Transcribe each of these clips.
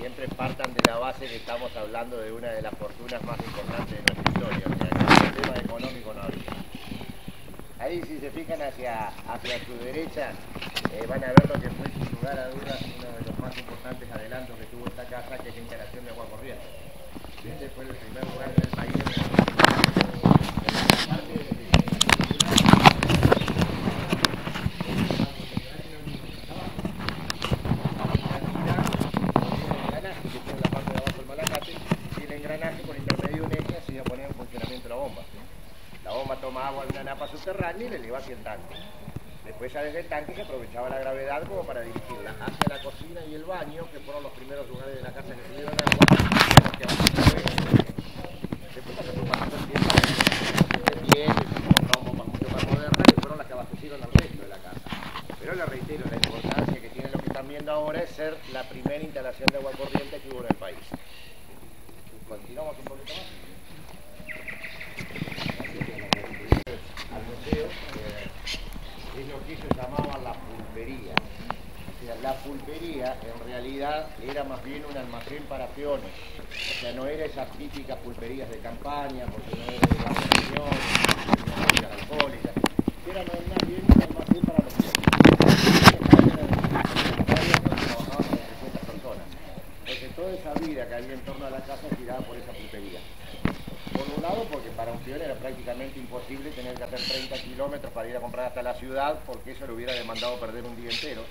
siempre partan de la base que estamos hablando de una de las fortunas más importantes de nuestra historia, o sea, que el tema económico no había. Ahí si se fijan hacia su derecha van a ver lo que fue sin lugar a dudas uno de los más importantes adelantos que tuvo esta casa, que es la instalación de agua corriente. Este fue el primer lugar del país en la bomba toma agua de una napa subterránea y le lleva hacia el tanque. Después ya desde el tanque se aprovechaba la gravedad como para dirigirla hacia la cocina y el baño, que fueron los primeros lugares de la casa que tuvieron agua, en los que después pasó pasando el tiempo se encontraron bombas mucho más modernas que fueron las que abastecieron al resto de la casa. Pero le reitero, la importancia que tiene lo que están viendo ahora es ser la primera instalación de agua corriente que hubo en el país. Continuamos un poquito más. Al museo es lo que ellos llamaban la pulpería. O sea, la pulpería en realidad era más bien un almacén para peones. O sea, no era esas típicas pulperías de campaña, porque no era de la reunión, no era bebidas alcohólicas. Era más bien un almacén para los peones. Trabajaban con 300 personas. Porque toda esa vida que había en torno a la casa giraba por esa pulpería. Por un lado, porque para un peón era prácticamente imposible tener que hacer 30 kilómetros para ir a comprar hasta la ciudad, porque eso le hubiera demandado perder un día entero.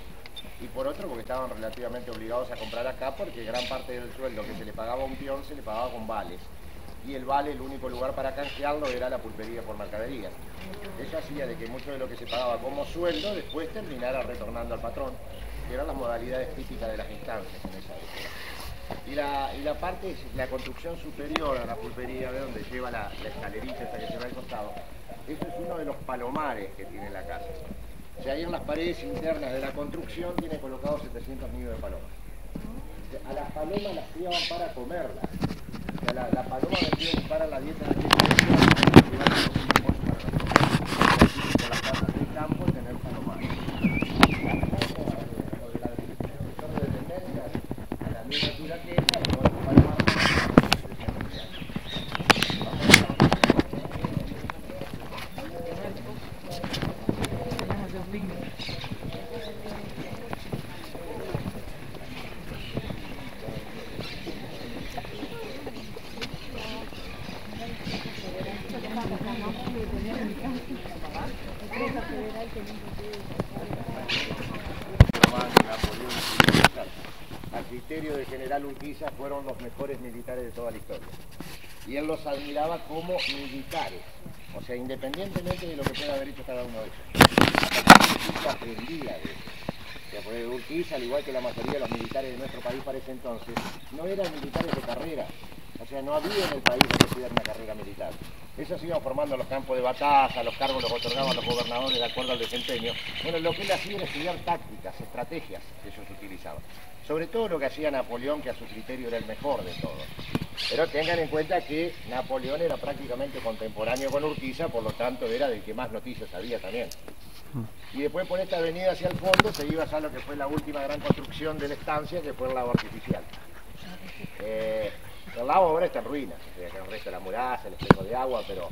Y por otro, porque estaban relativamente obligados a comprar acá, porque gran parte del sueldo que se le pagaba a un peón se le pagaba con vales. Y el vale, el único lugar para canjearlo era la pulpería por mercaderías. Eso hacía de que mucho de lo que se pagaba como sueldo después terminara retornando al patrón, que eran las modalidades típicas de las instancias en esa época. Y la parte, la construcción superior a la pulpería, de donde lleva la escalerita esta que se ve al costado, eso es uno de los palomares que tiene la casa. O sea, ahí en las paredes internas de la construcción tiene colocados 700 nidos de palomas. O sea, a las palomas las criaban para comerlas. O sea, la paloma vendía para la dieta de aquella época, que iba a ser un pollo para nosotros. Por las casas del campo tener palomares. Al criterio del general Urquiza fueron los mejores militares de toda la historia. Y él los admiraba como militares, o sea, independientemente de lo que pueda haber hecho cada uno de ellos. Urquiza aprendía de eso. O sea, porque Urquiza, al igual que la mayoría de los militares de nuestro país para ese entonces, no eran militares de carrera. O sea, no había en el país donde estudiar una carrera militar. Eso se iban formando en los campos de batalla, los cargos los otorgaban los gobernadores de acuerdo al desempeño. Bueno, lo que él hacía era estudiar tácticas, estrategias que ellos utilizaban. Sobre todo lo que hacía Napoleón, que a su criterio era el mejor de todos. Pero tengan en cuenta que Napoleón era prácticamente contemporáneo con Urquiza, por lo tanto era del que más noticias sabía también. Y después por esta avenida hacia el fondo se iba a lo que fue la última gran construcción de la estancia, que fue el lago artificial. El lago ahora está en ruinas, o sea, que el resto de la muralla, el espejo de agua, pero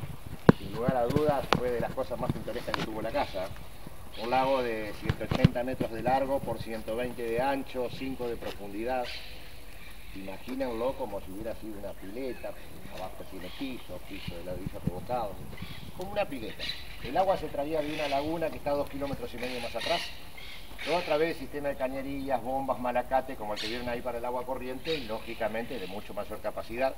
sin lugar a dudas fue de las cosas más pintorescas que tuvo la casa. Un lago de 180 metros de largo por 120 de ancho, 5 de profundidad. Imagínenlo como si hubiera sido una pileta, abajo tiene piso de ladrillo revocado, como una pileta. El agua se traía de una laguna que está a 2,5 kilómetros más atrás, todo a través del sistema de cañerías, bombas, malacate, como el que vieron ahí para el agua corriente, y lógicamente de mucho mayor capacidad,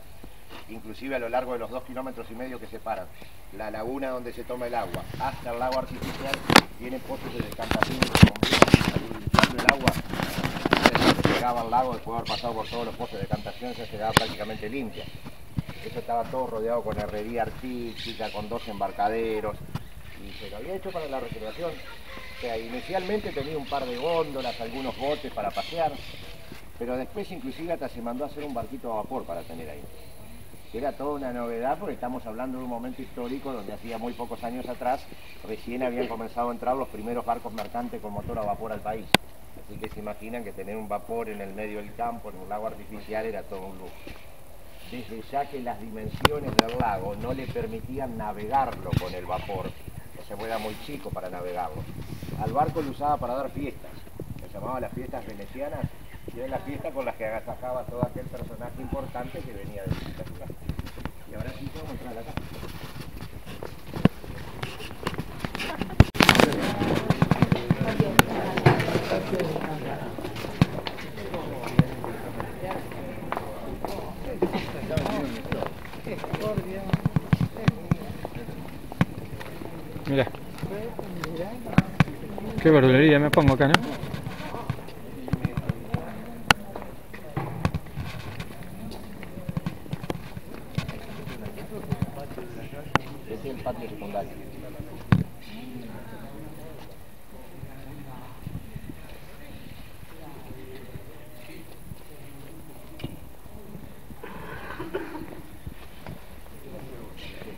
inclusive a lo largo de los 2,5 kilómetros que separan la laguna donde se toma el agua hasta el lago artificial, tienen pozos de decantación y de bombeo, limpiando el agua. Llegaba al lago, después de haber pasado por todos los pozos de decantación, se quedaba prácticamente limpia. Eso estaba todo rodeado con herrería artística, con 2 embarcaderos, y se lo había hecho para la recreación. O sea, inicialmente tenía un par de góndolas, algunos botes para pasear, pero después inclusive hasta se mandó a hacer un barquito a vapor para tener ahí. Era toda una novedad porque estamos hablando de un momento histórico donde hacía muy pocos años atrás recién habían comenzado a entrar los primeros barcos mercantes con motor a vapor al país. Así que se imaginan que tener un vapor en el medio del campo, en un lago artificial, era todo un lujo. Desde ya que las dimensiones del lago no le permitían navegarlo con el vapor, o sea, era muy chico para navegarlo. Al barco lo usaba para dar fiestas, se llamaban las fiestas venecianas, y era la fiesta con las que agasajaba todo aquel personaje importante que venía de visitar su casa. Y ahora sí vamos a entrar a la casa. Mira, qué verdulería me pongo acá, ¿no? Este es el patio secundario.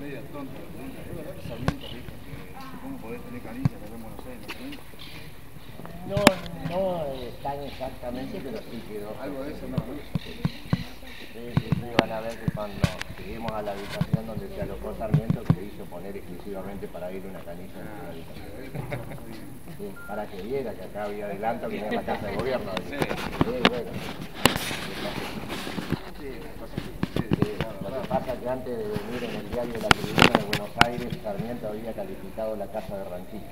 Media tonta, Sarmiento dijo que cómo podés tener canillas que vemos, no sé, No están exactamente, pero sí quedó. algo de eso no lo Sí, van a ver que cuando seguimos a la habitación donde se alojó Sarmiento, que le hizo poner exclusivamente para ir una canilla en la habitación. Sí, para que viera que acá había adelanto que era la casa de gobierno. Sí. Bueno. Lo que pasa es que antes de venir en el diario de la Tribuna de Buenos Aires, Sarmiento había calificado la casa de ranchito.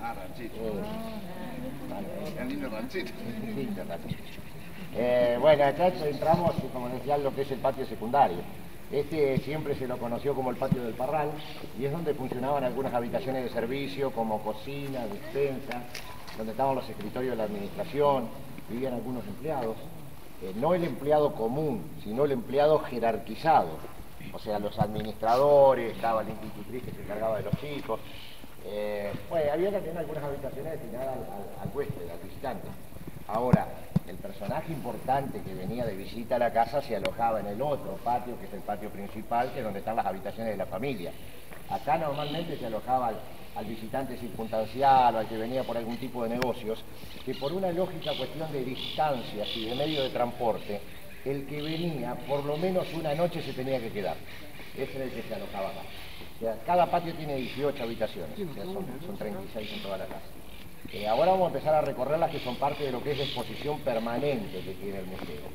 Ah, ranchito. Vale. Qué lindo ranchito. Sí, bueno, acá entramos, como decía, lo que es el patio secundario. Este siempre se lo conoció como el patio del Parral y es donde funcionaban algunas habitaciones de servicio como cocina, despensa, donde estaban los escritorios de la administración, vivían algunos empleados. No el empleado común, sino el empleado jerarquizado. O sea, los administradores, estaba la institutriz que se encargaba de los chicos. Bueno, había también algunas habitaciones destinadas al huésped, al visitante. Ahora, el personaje importante que venía de visita a la casa se alojaba en el otro patio, que es el patio principal, que es donde están las habitaciones de la familia. Acá normalmente se alojaba al visitante circunstancial o al que venía por algún tipo de negocios, que por una lógica cuestión de distancias y de medio de transporte, el que venía por lo menos una noche se tenía que quedar. Ese era el que se alojaba acá. O sea, cada patio tiene 18 habitaciones, o sea, son 36 en toda la casa. Ahora vamos a empezar a recorrer las que son parte de lo que es la exposición permanente que tiene el museo.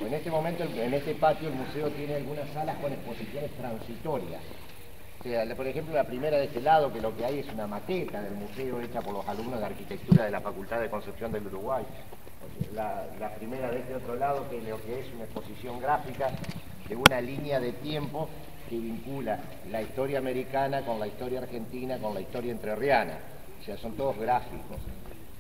En este momento, en este patio, el museo tiene algunas salas con exposiciones transitorias. O sea, por ejemplo, la primera de este lado, que lo que hay es una maqueta del museo hecha por los alumnos de arquitectura de la Facultad de Concepción del Uruguay. La primera de este otro lado, que lo que es una exposición gráfica de una línea de tiempo que vincula la historia americana con la historia argentina, con la historia entrerriana. O sea, son todos gráficos.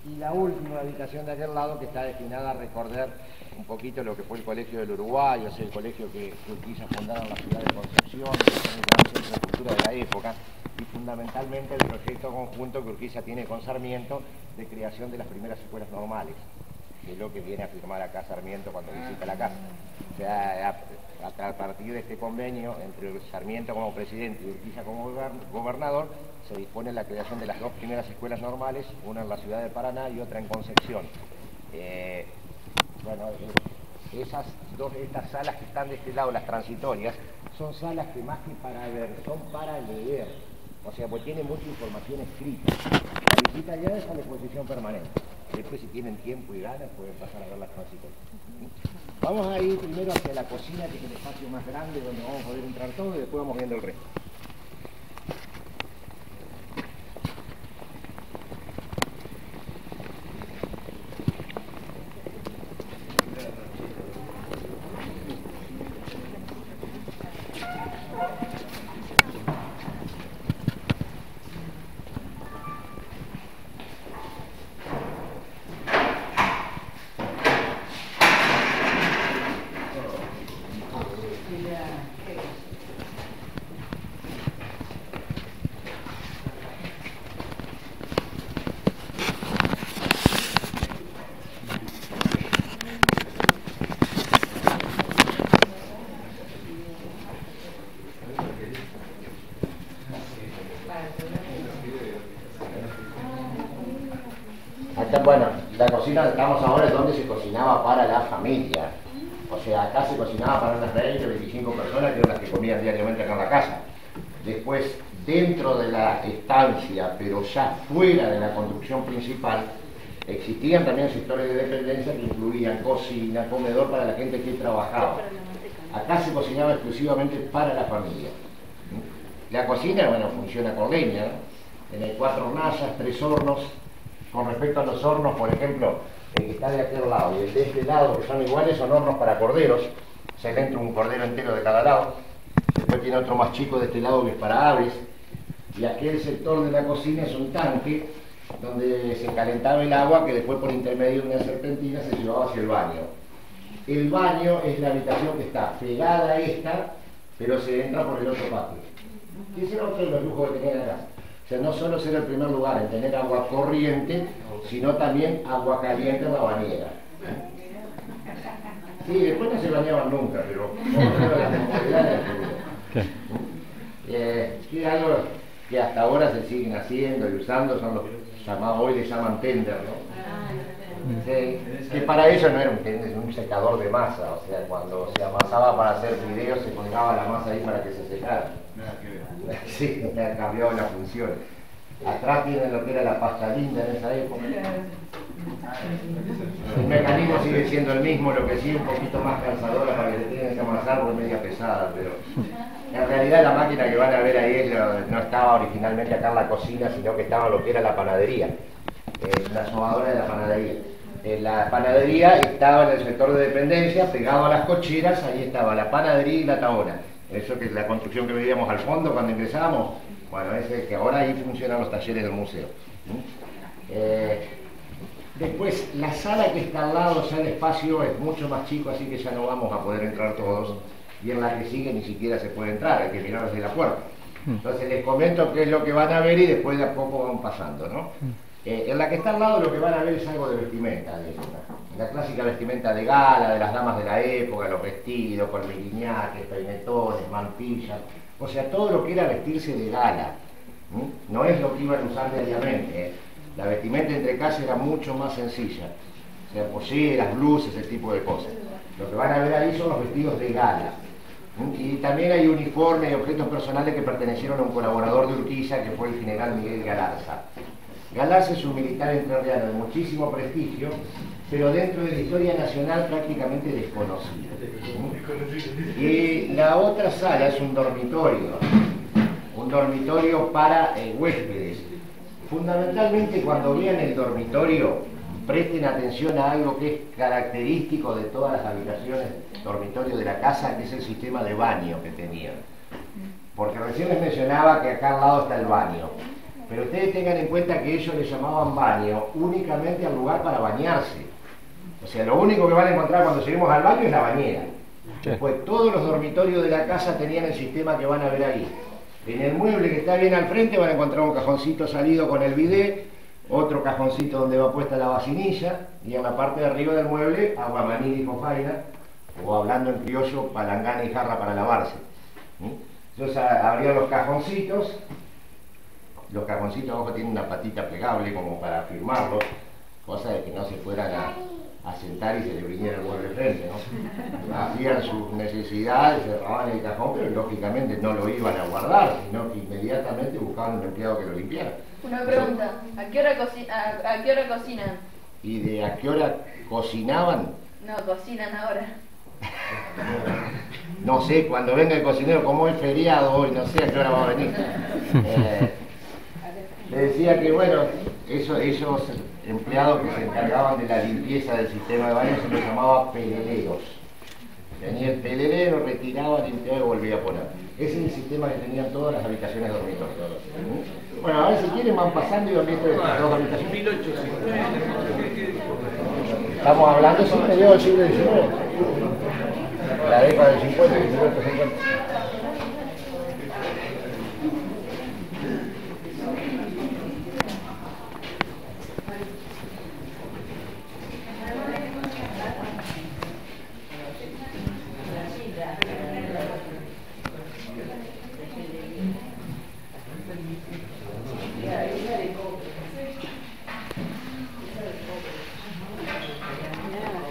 Y la última habitación de aquel lado que está destinada a recordar un poquito lo que fue el Colegio del Uruguay, o sea, el colegio que Urquiza fundaron en la ciudad de Concepción, que es un gran centro de cultura de la época, y fundamentalmente el proyecto conjunto que Urquiza tiene con Sarmiento de creación de las primeras escuelas normales, que es lo que viene a firmar acá Sarmiento cuando visita la casa. O sea, a partir de este convenio entre Sarmiento como presidente y Urquiza como gobernador, se dispone la creación de las dos primeras escuelas normales, una en la ciudad de Paraná y otra en Concepción. Bueno, estas salas que están de este lado, las transitorias, son salas que más que para ver, son para leer. O sea, pues tienen mucha información escrita. La visita ya es a la exposición permanente. Después, si tienen tiempo y ganas, pueden pasar a ver las transitorias. Vamos a ir primero hacia la cocina, que es el espacio más grande donde vamos a poder entrar todo, y después vamos viendo el resto. cocina, estamos ahora, es donde se cocinaba para la familia. O sea, acá se cocinaba para unas 20, 25 personas, que eran las que comían diariamente acá en la casa. Después, dentro de la estancia, pero ya fuera de la construcción principal, existían también sectores de dependencia que incluían cocina, comedor para la gente que trabajaba. Acá se cocinaba exclusivamente para la familia. La cocina, bueno, funciona con leña, ¿no? Tiene 4 hornallas, 3 hornos. Con respecto a los hornos, por ejemplo, el que está de aquel lado y el de este lado, que son iguales, son hornos para corderos. O sea, dentro un cordero entero de cada lado. Después tiene otro más chico de este lado que es para aves. Y aquel sector de la cocina es un tanque donde se calentaba el agua que después por intermedio de una serpentina se llevaba hacia el baño. El baño es la habitación que está pegada a esta, pero se entra por el otro patio. Y ese era otro de los lujos que tenía la casa. O sea, no solo ser el primer lugar en tener agua corriente, sino también agua caliente en la bañera. Sí, después no se bañaban nunca, pero por lo menos las comodidades que algo que hasta ahora se siguen haciendo y usando, son los llamados, hoy le llaman tender, ¿no? Sí, que para ellos no era un tender, un secador de masa, o sea, cuando se amasaba para hacer videos se colgaba la masa ahí para que se secara. Sí, cambió la función. Atrás tienen lo que era la pasta linda en esa época. El mecanismo sigue siendo el mismo, lo que sí un poquito más cansadora para que se tengan que amasar porque es media pesada, pero en realidad la máquina que van a ver ahí no estaba originalmente acá en la cocina, sino que estaba en lo que era la panadería, la sobadora de la panadería. La panadería estaba en el sector de dependencia, pegado a las cocheras, ahí estaba la panadería y la tahona. Eso que es la construcción que veíamos al fondo cuando ingresábamos, bueno, es que ahora ahí funcionan los talleres del museo. Después, la sala que está al lado, ya el espacio es mucho más chico, así que ya no vamos a poder entrar todos. Y en la que sigue ni siquiera se puede entrar, hay que mirar hacia la puerta. Entonces les comento qué es lo que van a ver y después de a poco van pasando, ¿no? En la que está al lado lo que van a ver es algo de vestimenta, la clásica vestimenta de gala, de las damas de la época, los vestidos, con miriñaques, peinetones, mantillas, o sea, todo lo que era vestirse de gala. No es lo que iban a usar diariamente, La vestimenta entre casa era mucho más sencilla, o sea, polleras, blusas, ese tipo de cosas. Lo que van a ver ahí son los vestidos de gala. Y también hay uniformes y objetos personales que pertenecieron a un colaborador de Urquiza, que fue el general Miguel Galarza. Galarza es un militar entrerriano de muchísimo prestigio, pero dentro de la historia nacional prácticamente desconocido. Y la otra sala es un dormitorio para huéspedes. Fundamentalmente, cuando vean el dormitorio, presten atención a algo que es característico de todas las habitaciones dormitorio de la casa, que es el sistema de baño que tenían. Porque recién les mencionaba que acá al lado está el baño. Pero ustedes tengan en cuenta que ellos le llamaban baño únicamente al lugar para bañarse. O sea, lo único que van a encontrar cuando lleguemos al baño es la bañera. Después, todos los dormitorios de la casa tenían el sistema que van a ver ahí. En el mueble que está bien al frente van a encontrar un cajoncito salido con el bidet, otro cajoncito donde va puesta la vacinilla, y en la parte de arriba del mueble, aguamaní y jofaina, o hablando en criollo, palangana y jarra para lavarse. Entonces abrían los cajoncitos abajo tienen una patita plegable como para firmarlos, cosa de que no se fueran a sentar y se le viniera el mueble frente, ¿no? Hacían sus necesidades, cerraban el cajón, pero lógicamente no lo iban a guardar, sino que inmediatamente buscaban un empleado que lo limpiara. Una pregunta, ¿a qué hora cocinan? ¿Y de a qué hora cocinaban? No, cocinan ahora. No sé, cuando venga el cocinero, como es feriado hoy, no sé a qué hora va a venir. Le decía que, bueno, esos empleados que se encargaban de la limpieza del sistema de baño se les llamaba peleleros. Venía el pelelero, retiraba, limpiaba y volvía a poner. Ese es el sistema que tenían todas las habitaciones de dormitorio. Bueno, a ver si quieren van pasando y van viendo estas dos habitaciones. 1850. Estamos hablando siempre del siglo XIX. La década del 50, 1950.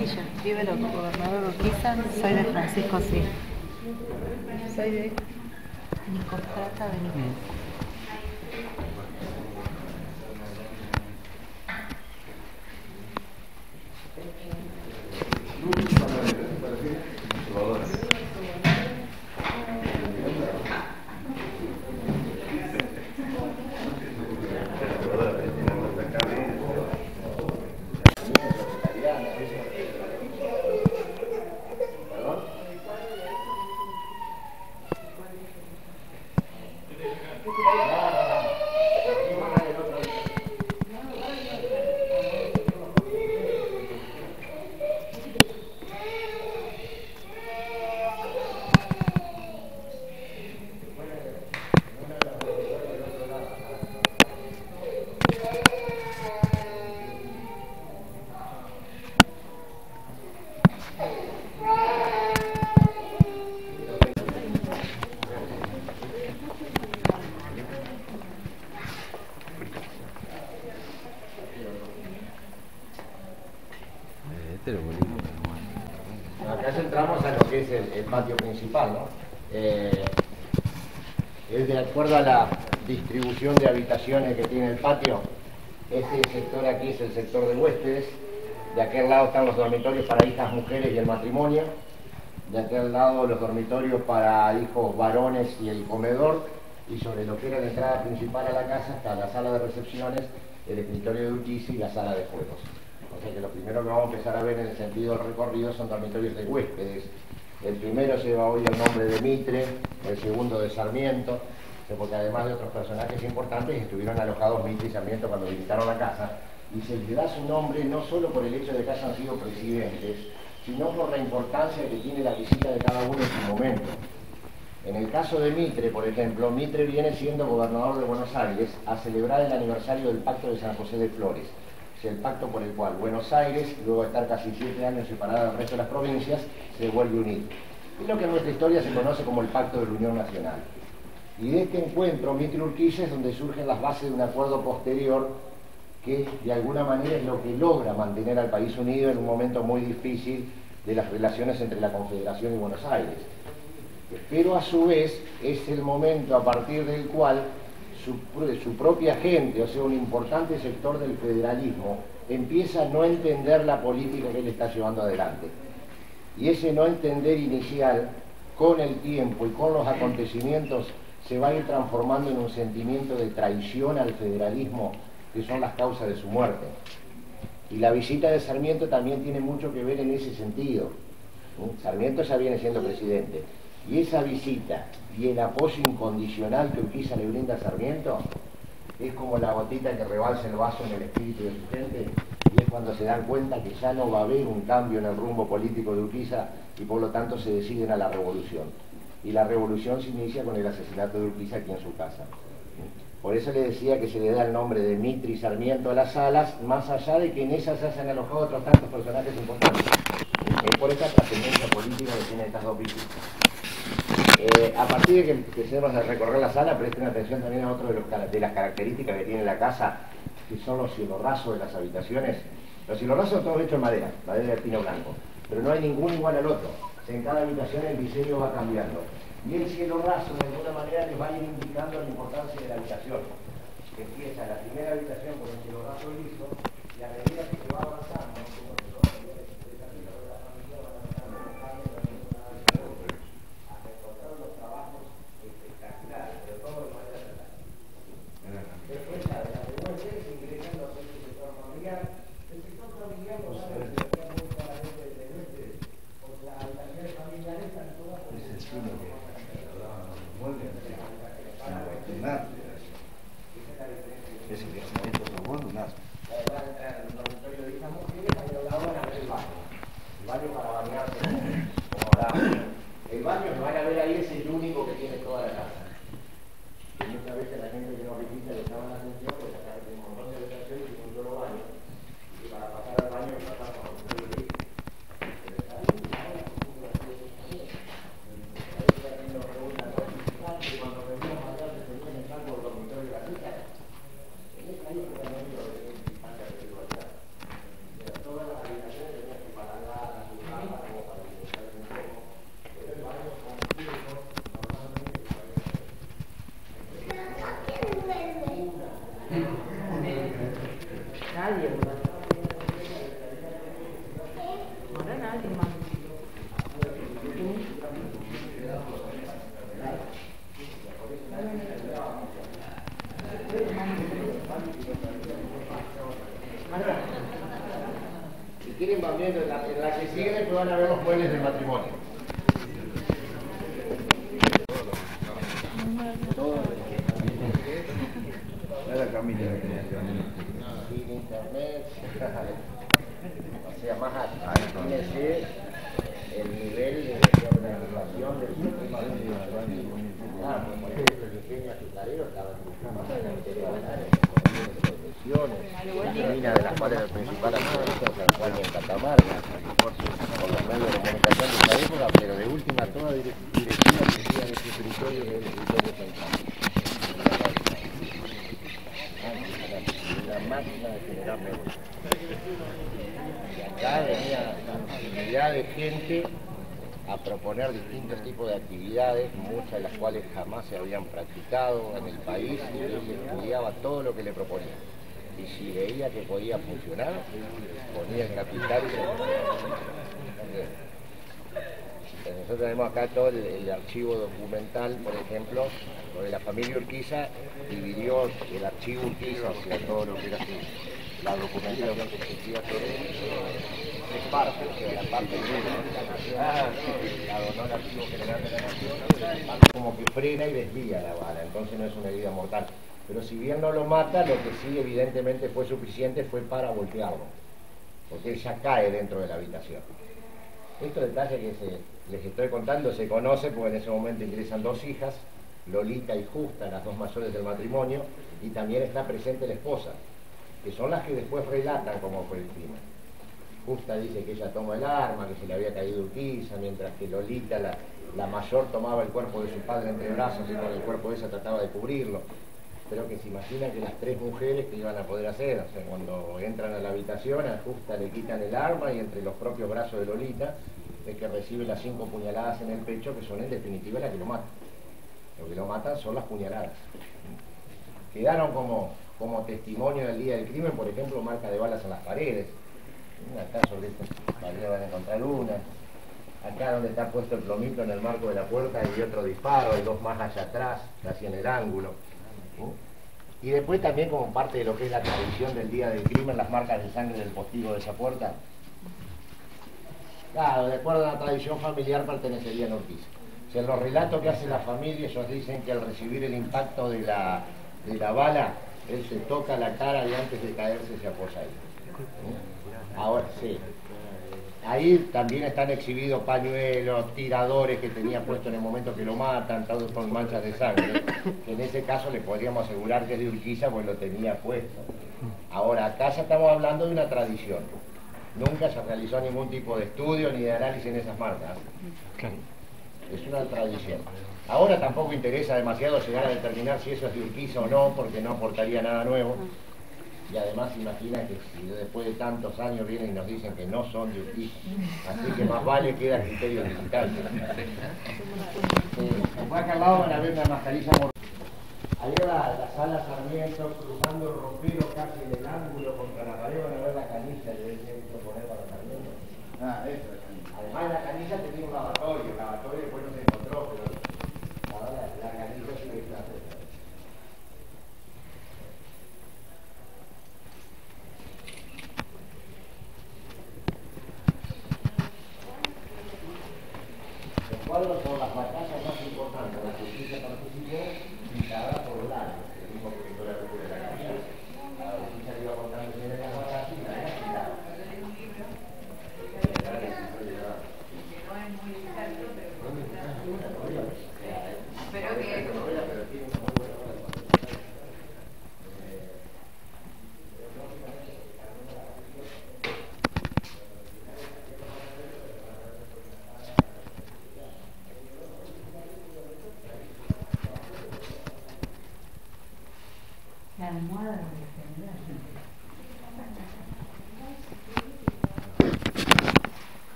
Trujillo, Rivero, gobernador Urquiza, soy de Francisco Asís. Soy de... Nicostrata Benítez. Acá entramos a lo que es el patio principal, ¿no? Es de acuerdo a la distribución de habitaciones que tiene el patio. Este sector aquí es el sector de huéspedes. De aquel lado están los dormitorios para hijas mujeres y el matrimonio. De aquel lado los dormitorios para hijos varones y el comedor. Y sobre lo que era la entrada principal a la casa está la sala de recepciones, el escritorio de Urquiza y la sala de juegos. O sea que lo primero que vamos a empezar a ver en el sentido del recorrido son dormitorios de huéspedes. El primero lleva hoy el nombre de Mitre, el segundo de Sarmiento, porque además de otros personajes importantes estuvieron alojados Mitre y Sarmiento cuando visitaron la casa, y se les da su nombre no solo por el hecho de que hayan sido presidentes, sino por la importancia que tiene la visita de cada uno en su momento. En el caso de Mitre, por ejemplo, Mitre viene siendo gobernador de Buenos Aires a celebrar el aniversario del Pacto de San José de Flores. Es el pacto por el cual Buenos Aires, luego de estar casi 7 años separada del resto de las provincias, se vuelve a unir. Es lo que en nuestra historia se conoce como el Pacto de la Unión Nacional. Y de este encuentro, Mitre Urquiza, es donde surgen las bases de un acuerdo posterior que de alguna manera es lo que logra mantener al país unido en un momento muy difícil de las relaciones entre la Confederación y Buenos Aires. Pero a su vez es el momento a partir del cual su propia gente, o sea, un importante sector del federalismo, empieza a no entender la política que él está llevando adelante. Y ese no entender inicial, con el tiempo y con los acontecimientos, se va a ir transformando en un sentimiento de traición al federalismo, que son las causas de su muerte. Y la visita de Sarmiento también tiene mucho que ver en ese sentido. Sarmiento ya viene siendo presidente. Y esa visita y el apoyo incondicional que Urquiza le brinda a Sarmiento es como la gotita que rebalsa el vaso en el espíritu de su gente, y es cuando se dan cuenta que ya no va a haber un cambio en el rumbo político de Urquiza y por lo tanto se deciden a la revolución. Y la revolución se inicia con el asesinato de Urquiza aquí en su casa. Por eso le decía que se le da el nombre de Mitre y Sarmiento a las salas, más allá de que en esas ya se han alojado otros tantos personajes importantes. Es por esa trascendencia política que tienen estas dos visitas. A partir de que empecemos a recorrer la sala, presten atención también a otro de las características que tiene la casa, que son los cielorrazos de las habitaciones. Los cielorrazos son todos hechos en madera de pino blanco, pero no hay ninguno igual al otro. En cada habitación el diseño va cambiando. Y el cielorraso de alguna manera les va a ir indicando la importancia de la habitación. Que empieza la primera habitación con el cielorraso liso, y a medida que se va avanzando, ese que se ha hecho por un Si quieren van viendo en la que sigue, después van a ver los muebles del matrimonio. Es la camilla. Sin internet. O sea, más imagínense el nivel de organización del sistema de el diseño azucarero estaba en mina de las cuales el principal accionista es San Juan y en Catamarca, por los medios de comunicación de esa época, pero de última toda directiva que decía de ese territorio del territorio central. Una máquina de generar negocios. Y acá venía infinidad de gente a proponer distintos tipos de actividades, muchas de las cuales jamás se habían practicado en el país, y él estudiaba todo lo que le proponía. Y si veía que podía funcionar, ponía el capital y se nosotros tenemos acá todo el archivo documental, por ejemplo, lo de la familia Urquiza dividió el archivo Urquiza, o sea, todo lo que era la documentación que existía sobre tres partes, o sea, la parte de la donó el Archivo General de la Nación, como que frena y desvía la bala, entonces no es una herida mortal. Pero si bien no lo mata, lo que sí evidentemente fue suficiente fue para voltearlo, porque él ya cae dentro de la habitación. Estos detalles que les estoy contando se conoce porque en ese momento ingresan dos hijas, Lolita y Justa, las dos mayores del matrimonio, y también está presente la esposa, que son las que después relatan cómo fue el crimen. Justa dice que ella toma el arma, que se le había caído Urquiza, mientras que Lolita, la mayor, tomaba el cuerpo de su padre entre brazos y con el cuerpo de ella trataba de cubrirlo. Pero que se imaginan que las tres mujeres que iban a poder hacer, o sea, cuando entran a la habitación, a Justa le quitan el arma y entre los propios brazos de Lolita es que recibe las 5 puñaladas en el pecho, que son en definitiva las que lo matan. Lo que lo matan son las puñaladas. Quedaron como testimonio del día del crimen, por ejemplo, marca de balas en las paredes. Acá sobre esta pared van a encontrar una. Acá donde está puesto el plomito en el marco de la puerta hay otro disparo, hay dos más allá atrás, casi en el ángulo. Y después también, como parte de lo que es la tradición del día del crimen, las marcas de sangre del postigo de esa puerta. Claro, de acuerdo a la tradición familiar pertenecerían a Urquiza. O sea, en los relatos que hace la familia, ellos dicen que al recibir el impacto de la bala, él se toca la cara y antes de caerse se apoya ahí. Ahora sí. Ahí también están exhibidos pañuelos, tiradores que tenía puesto en el momento que lo matan, todos con manchas de sangre, que en ese caso le podríamos asegurar que es de Urquiza pues lo tenía puesto. Ahora, acá ya estamos hablando de una tradición. Nunca se realizó ningún tipo de estudio ni de análisis en esas marcas. Es una tradición. Ahora tampoco interesa demasiado llegar a determinar si eso es de Urquiza o no, porque no aportaría nada nuevo. Y además imagina que si después de tantos años vienen y nos dicen que no son de Urquiza, así que más vale queda a criterio visitante. Después acá al lado van a ver una mascarilla mortal. Ahí va la sala Sarmiento, cruzando el ropero casi en el ángulo contra la pared, van a ver la canilla que decía que poner para Sarmiento. Eso es canilla. Además la canilla tenía un lavatorio, el lavatorio después no se encontró, pero ahora la canilla sí que está. Los cuadros son las batallas más importantes de la que Urquiza participó, pintadas por Lalo, el mismo pintor de la capital. La Urquiza iba contando bien en las batallas y la era pintada. Pero que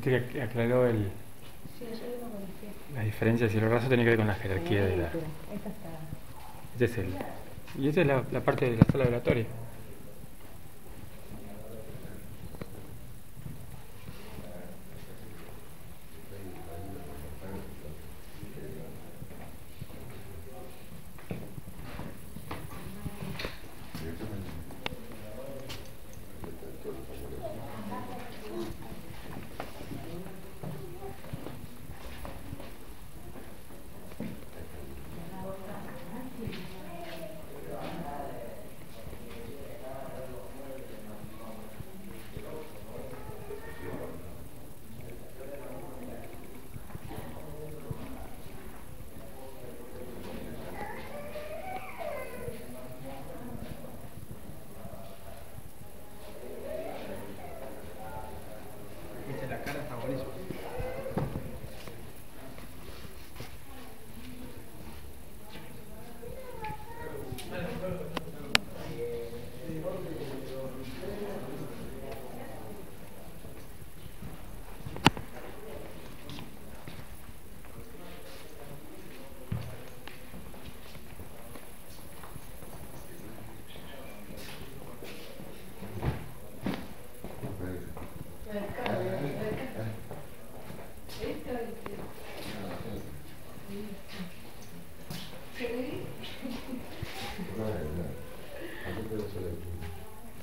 Viste que aclaró la diferencia de cielo raso tiene que ver con la jerarquía de la... Este es y esta es la parte de la sala oratoria. La cara está buenísima.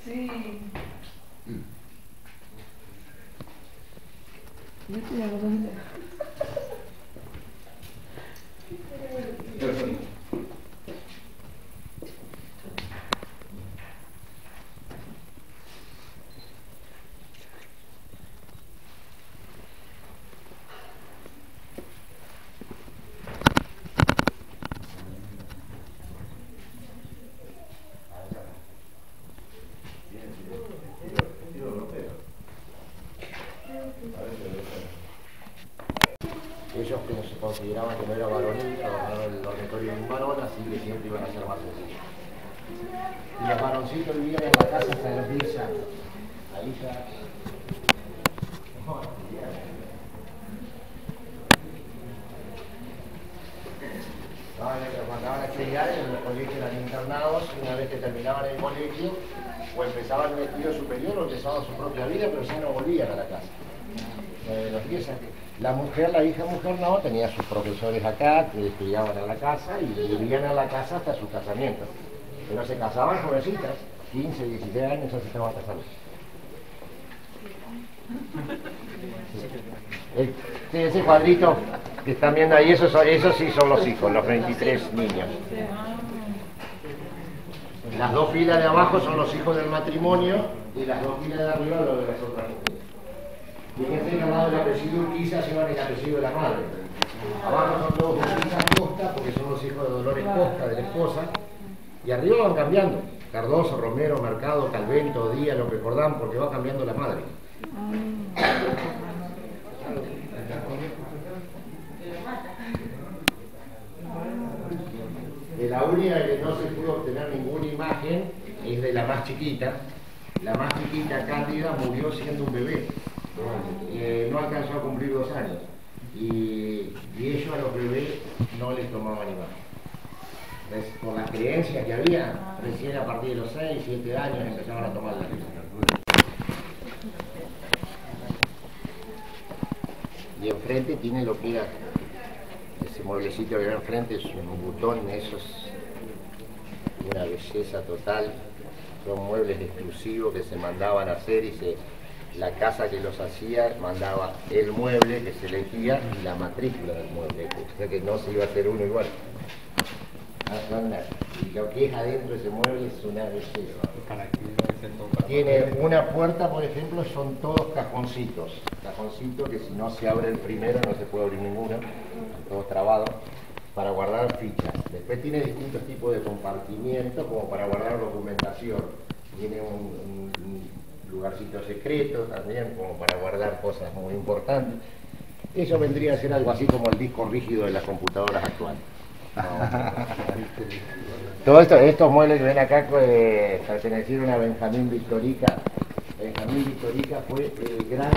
Sí. Yo estoy de acuerdo. Ellos que no se consideraban que no era varonil, trabajaron el dormitorio de un varón, así que siempre iban a ser más sencillos. Y los varoncitos vivían en la casa hasta los 10 años. Ahí ya... Cuando mandaban a estudiar en los colegios eran internados, y una vez que terminaban el colegio, o empezaban el estudio superior o empezaban su propia vida, pero ya no volvían a la casa. Los 10 años. La mujer, la hija mujer no, tenía sus profesores acá, que estudiaban en la casa y vivían en la casa hasta sus casamientos. Pero se casaban jovencitas, 15, 16 años ya se estaban casando. Ese cuadrito que están viendo ahí, esos sí son los hijos, los 23 niños. Las dos filas de abajo son los hijos del matrimonio y las dos filas de arriba los de las otras mujeres. Y en este llamado el apellido Urquiza llevan el apellido de la madre. Abajo son todos Urquiza Costa, porque son los hijos de Dolores Costa, de la esposa. Y arriba van cambiando. Cardoso, Romero, Mercado, Calvento, Díaz, lo que recordamos, porque va cambiando la madre. La única que no se pudo obtener ninguna imagen es de la más chiquita. La más chiquita, Cándida, murió siendo un bebé. No alcanzó a cumplir 2 años. Y ellos a los bebés no les tomaban imagen. Entonces, por las creencias que había, recién a partir de los 6, 7 años empezaban a tomar la imagen. Y enfrente tiene lo que era ese mueblecito que era enfrente, es un botón, eso es una belleza total. Son muebles exclusivos que se mandaban a hacer y la casa que los hacía mandaba el mueble que se elegía y la matrícula del mueble, o sea que no se iba a hacer uno igual. Y lo que es adentro de ese mueble es una belleza. Tiene una puerta, por ejemplo, son todos cajoncitos. Cajoncitos que si no se abre el primero no se puede abrir ninguno, todos trabados, para guardar fichas. Después tiene distintos tipos de compartimientos como para guardar documentación. Tiene un lugarcito secreto también como para guardar cosas muy importantes. Eso vendría a ser algo así como el disco rígido de las computadoras actuales. Todos estos muebles que ven acá pertenecieron a Benjamín Victorica. Benjamín Victorica fue el gran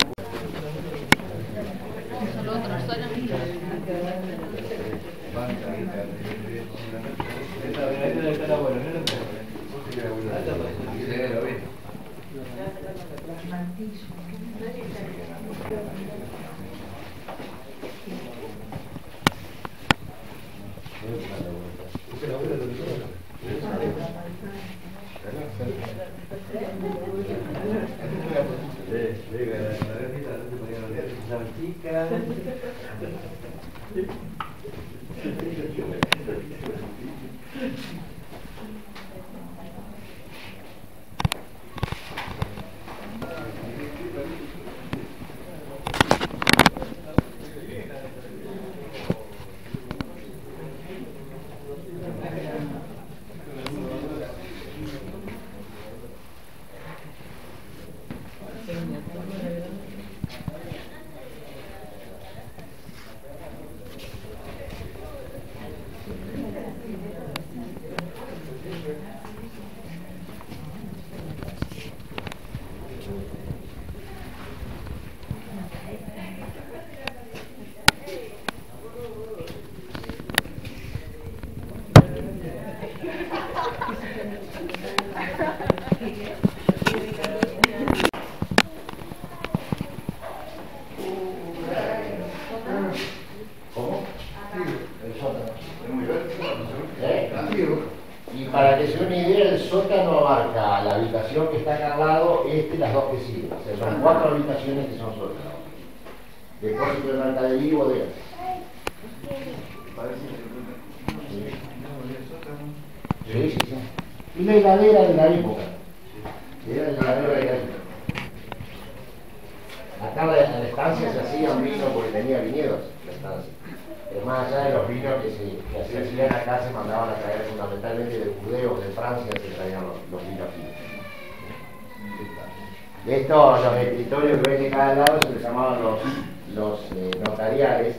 Y para que se dé una idea, el sótano abarca la habitación que está acá al lado, y las dos que siguen. O sea, son 4 habitaciones que son sótanos. Depósito de mercadería y bodegas. Sí, sí, sí. Y la heladera de la época. Era la heladera de la época. Acá en la estancia se hacían vinos porque tenía viñedos la estancia. Pero más allá de los vinos que se hacían acá, se mandaban a traer fundamentalmente de Burdeos, de Francia, se traían los vinos aquí. Estos, los escritorios que ven de cada lado, se les llamaban los notariales.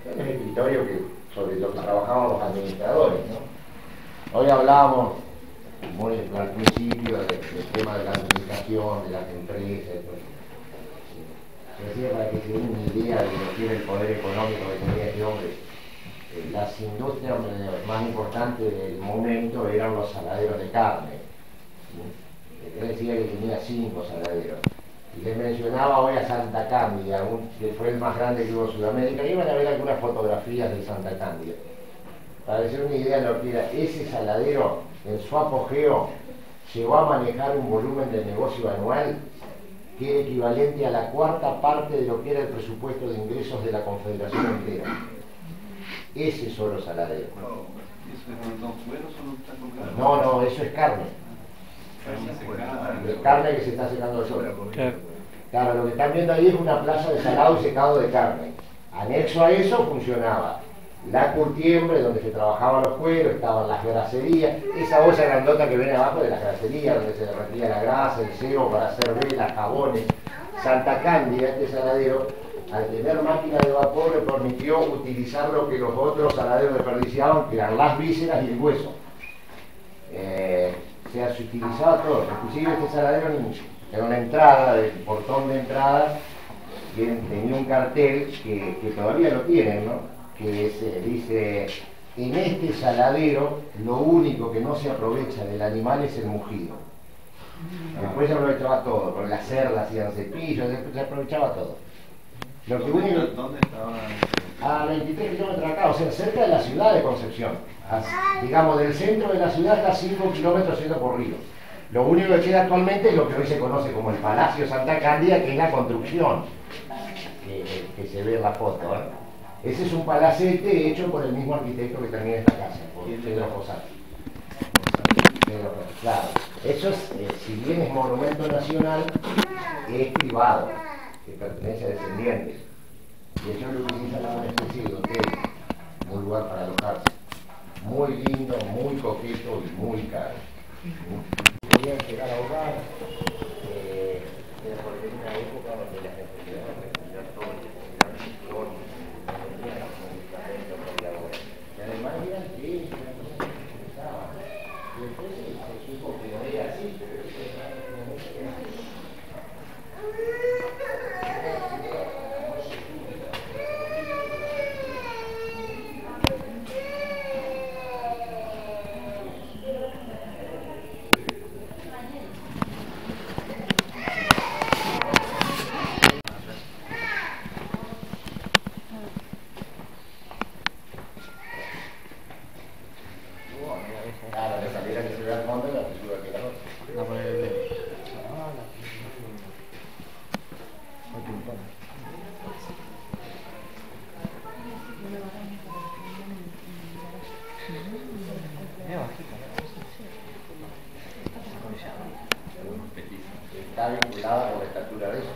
Son los escritorios sobre los que trabajaban los administradores, ¿no? Hoy hablábamos muy al principio del tema de la administración, de las empresas. Decía, para que se den una idea de lo que era el poder económico que tenía este hombre, las industrias más importantes del momento eran los saladeros de carne. Él decía que tenía 5 saladeros. Y les mencionaba hoy a Santa Cándida, que fue el más grande que hubo en Sudamérica. Iban a ver algunas fotografías de Santa Cándida. Para hacer una idea de lo que era ese saladero, en su apogeo, llegó a manejar un volumen de negocio anual que era equivalente a la 4ª parte de lo que era el presupuesto de ingresos de la Confederación entera. Ese solo saladero. No, no, eso es carne. Es carne que se está secando al sol. Claro, lo que están viendo ahí es una plaza de salado y secado de carne. Anexo a eso funcionaba la curtiembre, donde se trabajaban los cueros, estaban las graserías, esa olla grandota que ven abajo de las graserías, donde se derretía la grasa, el cebo para hacer velas, jabones. Santa Cándida, este saladero, al tener máquina de vapor, le permitió utilizar lo que los otros saladeros desperdiciaban, que eran las vísceras y el hueso. Se utilizaba todo, inclusive este saladero era una entrada, el portón de entrada, tenía un cartel que todavía lo tienen, ¿no? Que dice, en este saladero lo único que no se aprovecha del animal es el mugido. Después se aprovechaba todo, con las cerdas hacían cepillos, se aprovechaba todo. Lo que único, ¿Dónde estaba? a 23 kilómetros acá, o sea, cerca de la ciudad de Concepción. Digamos, del centro de la ciudad está 5 kilómetros yendo por río. Lo único que queda actualmente es lo que hoy se conoce como el Palacio Santa Cándida, que es la construcción que se ve en la foto, ¿eh? Ese es un palacete hecho por el mismo arquitecto que termina esta casa, por Pedro Fossati. Claro, eso es, si bien es monumento nacional, es privado, que pertenece a descendientes. Y ellos lo utilizan como una especie de hotel, un lugar para alojarse. Muy lindo, muy coqueto y muy caro. Podían llegar a ahogar, porque en una época donde las necesidades de respirar todo el y además eran que ellos no se utilizaban. Y después se supo que no era así, pero eso era Claro, la escalera que se ve al fondo y la que sube aquí a la otra. Va a poner el dedo. Está vinculada con la estatura de eso.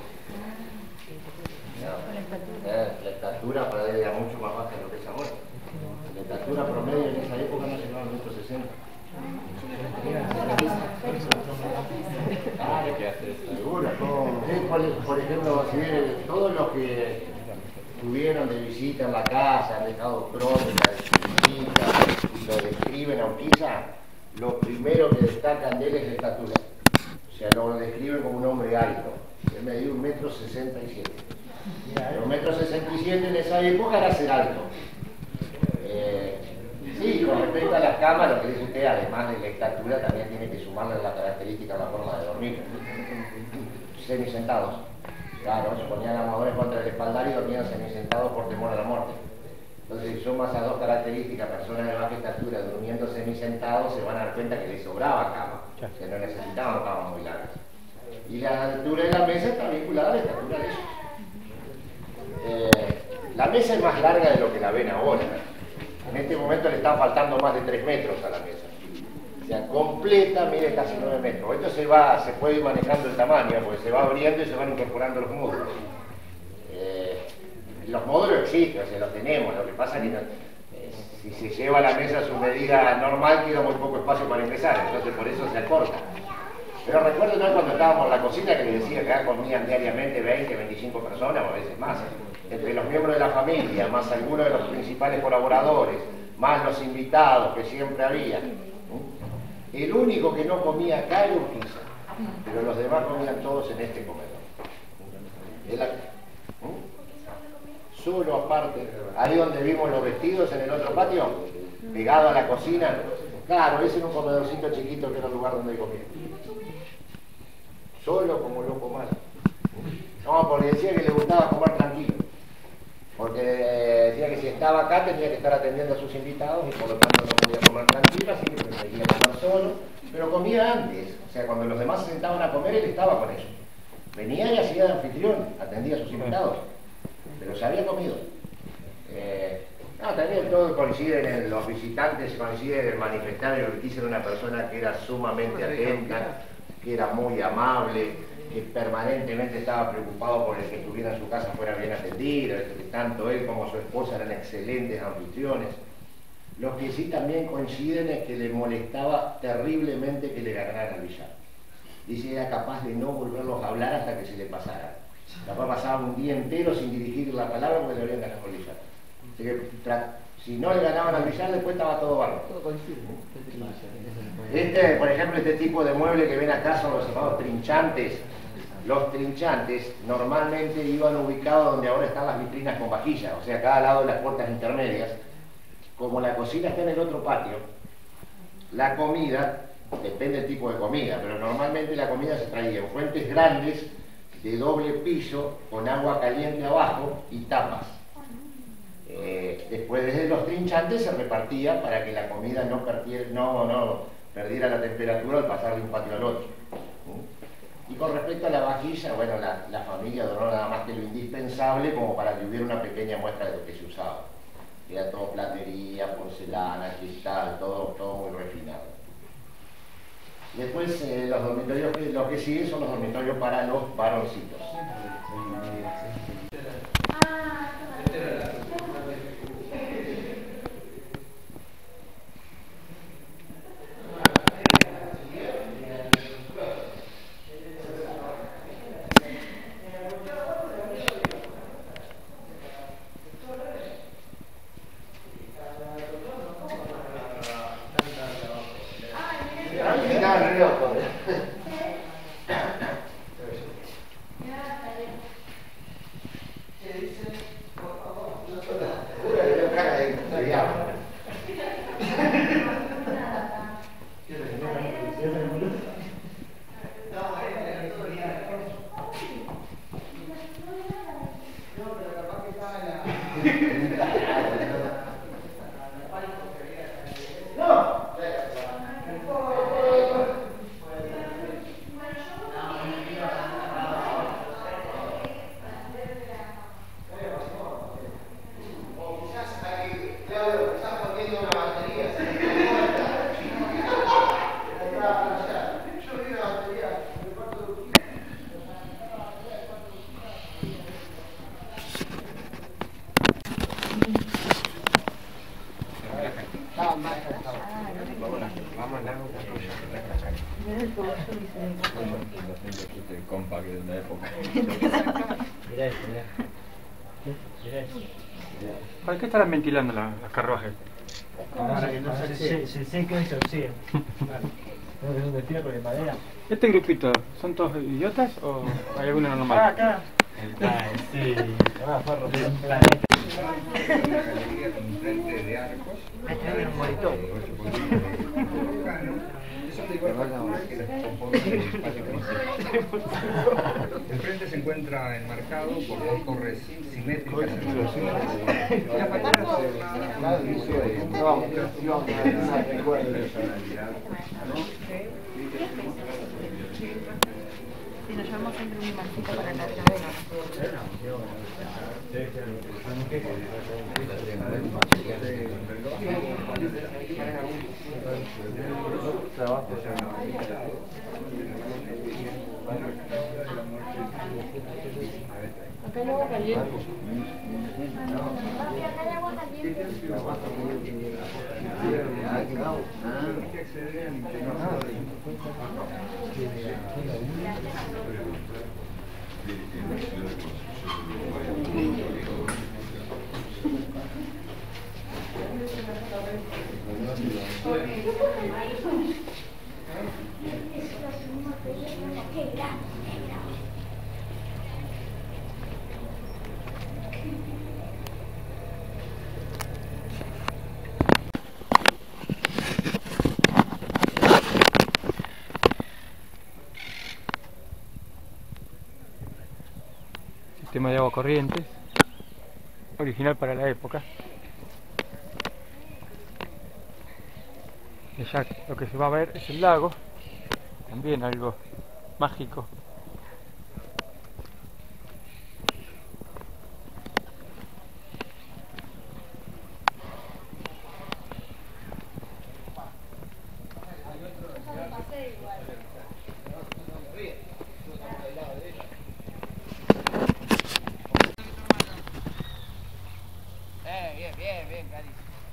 La estatura para él era mucho más baja de lo que es ahora. La estatura promedio en esa época no llegaba a 1,60 m. Seguro, por ejemplo, si todos los que estuvieron de visita en la casa, han dejado crónicas de visita y lo describen a Urquiza, lo primero que destacan de él es la estatura. O sea, lo describen como un hombre alto. Él medía 1,67 m. Pero 1,67 m en esa época era ser alto. Sí, con respecto a las camas, lo que dice usted, además de la estatura, también tiene que sumarle la característica de la forma de dormir. Semisentados. Claro, se ponían almohadones contra el espaldar y dormían semisentados por temor a la muerte. Entonces, si sumas a dos características, personas de baja estatura durmiendo semisentados, se van a dar cuenta que les sobraba cama, que no necesitaban camas muy largas. Y la altura de la mesa está vinculada a la estatura de ellos. La mesa es más larga de lo que la ven ahora. En este momento le están faltando más de 3 metros a la mesa. O sea, completa mide casi 9 metros. Esto se puede ir manejando el tamaño, porque se va abriendo y se van incorporando los módulos. Los módulos existen, o sea, los tenemos. Lo que pasa es que si se lleva la mesa a su medida normal, queda muy poco espacio para ingresar, entonces por eso se acorta. Pero recuerdo cuando estábamos en la cocina que les decía que acá comían diariamente 20, 25 personas, o a veces más. Entre los miembros de la familia, más algunos de los principales colaboradores, más los invitados que siempre había. El único que no comía acá era Urquiza, pero los demás comían todos en este comedor. Solo aparte, ahí donde vimos los vestidos en el otro patio, pegado a la cocina, claro, ese era un comedorcito chiquito que era el lugar donde comía. Solo como loco más. No, porque decía que le gustaba comer tranquilo. Porque decía que si estaba acá tenía que estar atendiendo a sus invitados y por lo tanto no podía comer tranquilo, así que prefería comer solo, pero comía antes. O sea, cuando los demás se sentaban a comer, él estaba con ellos. Venía y hacía de anfitrión, atendía a sus invitados, pero se había comido. También todos coinciden, los visitantes coinciden en manifestar en Urquiza era una persona que era sumamente atenta, que era muy amable, que permanentemente estaba preocupado por el que estuviera en su casa fuera bien atendido, que tanto él como su esposa eran excelentes anfitriones. Los que sí también coinciden es que le molestaba terriblemente que le ganaran al billar. Dice que era capaz de no volverlos a hablar hasta que se le pasara. Capaz pasaba un día entero sin dirigir la palabra porque le habían ganado al billar. Así que si no le ganaban al billar, después estaba todo bárbaro. Por ejemplo, este tipo de mueble que ven acá son los llamados trinchantes. Los trinchantes normalmente iban ubicados donde ahora están las vitrinas con vajillas, o sea, a cada lado de las puertas intermedias. Como la cocina está en el otro patio, la comida, depende del tipo de comida, pero normalmente la comida se traía en fuentes grandes de doble piso con agua caliente abajo y tapas. Después desde los trinchantes se repartía para que la comida no perdiera la temperatura al pasar de un patio al otro. Y con respecto a la vajilla, bueno, la familia donó nada más que lo indispensable como para que hubiera una pequeña muestra de lo que se usaba. Era todo platería, porcelana, cristal, todo muy refinado. Después los dormitorios, lo que siguen son los dormitorios para los varoncitos. Compa que de la época. ¿Para qué estarán ventilando las carruajes? Para que no se seque y se oxide. Tengo que hacer un vestido con madera. ¿Este grupito son todos idiotas o hay alguno normal? Acá. Sí. Farro. Con frente de arcos. Un bonito. Eso te digo que les compone el espacio principal. El frente se encuentra enmarcado por dos torres simétricas. La fachada Si nos llevamos siempre un imancito para la cadena. Acá hay agua caliente. Sistema de agua corrientes, original para la época. Y ya lo que se va a ver es el lago, también algo mágico.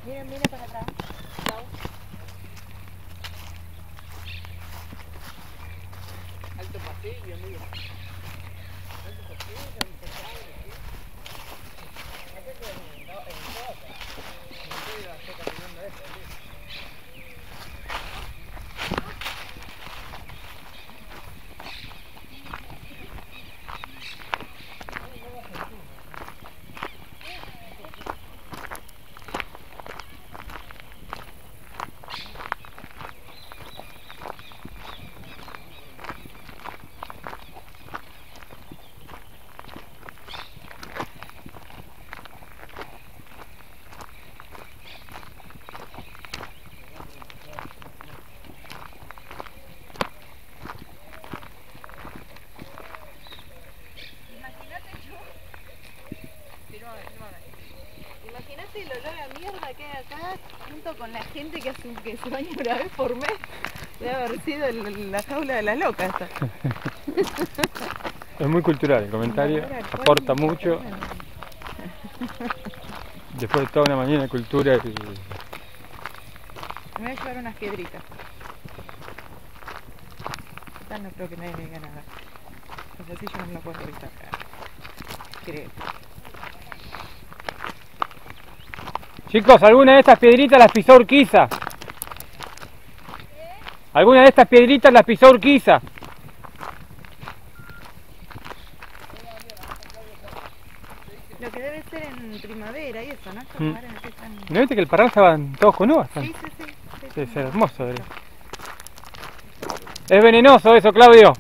Mira, mira para acá. Alto pasillo, amigo. Alto pasillo, Imagínate el olor a mierda que hay acá, junto con la gente que se baña una vez por mes. Debe haber sido la jaula de las locas esta. Es muy cultural el comentario, aporta mucho. Después de toda una mañana de cultura y... Me voy a llevar unas piedritas. Ya no creo que nadie me diga nada. O sea, si yo no me lo puedo revisar. Creo. Chicos, ¿alguna de estas piedritas las pisó Urquiza? ¿Alguna de estas piedritas las pisó Urquiza? Lo que debe ser en primavera y eso, ¿no? Estos Mm. lugares así están... ¿No viste que el parral estaban todos con uvas? Sí, sí, sí. Debe ser hermoso. Es venenoso eso, Claudio.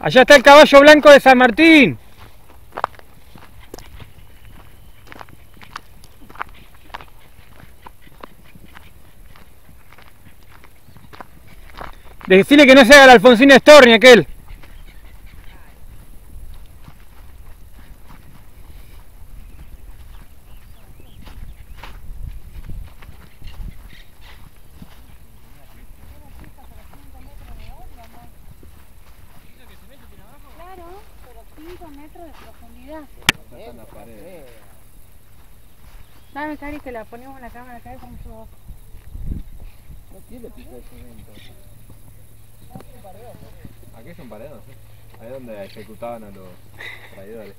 Allá está el caballo blanco de San Martín. Decirle que no se haga el Alfonsín Storni aquel. Claro, pero 5 metros de profundidad. Está en la pared. Dame, Cari, que la ponemos en la cámara acá y vamos a... No tiene piso de cemento. Aquí es un paredón, ¿sí? Ahí es donde ejecutaban a los traidores.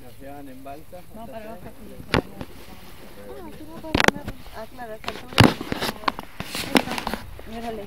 Nos llevan en balsa. No, para abajo así. Ah, tú no puedes poner... Ah, claro, a esta altura. Mírale.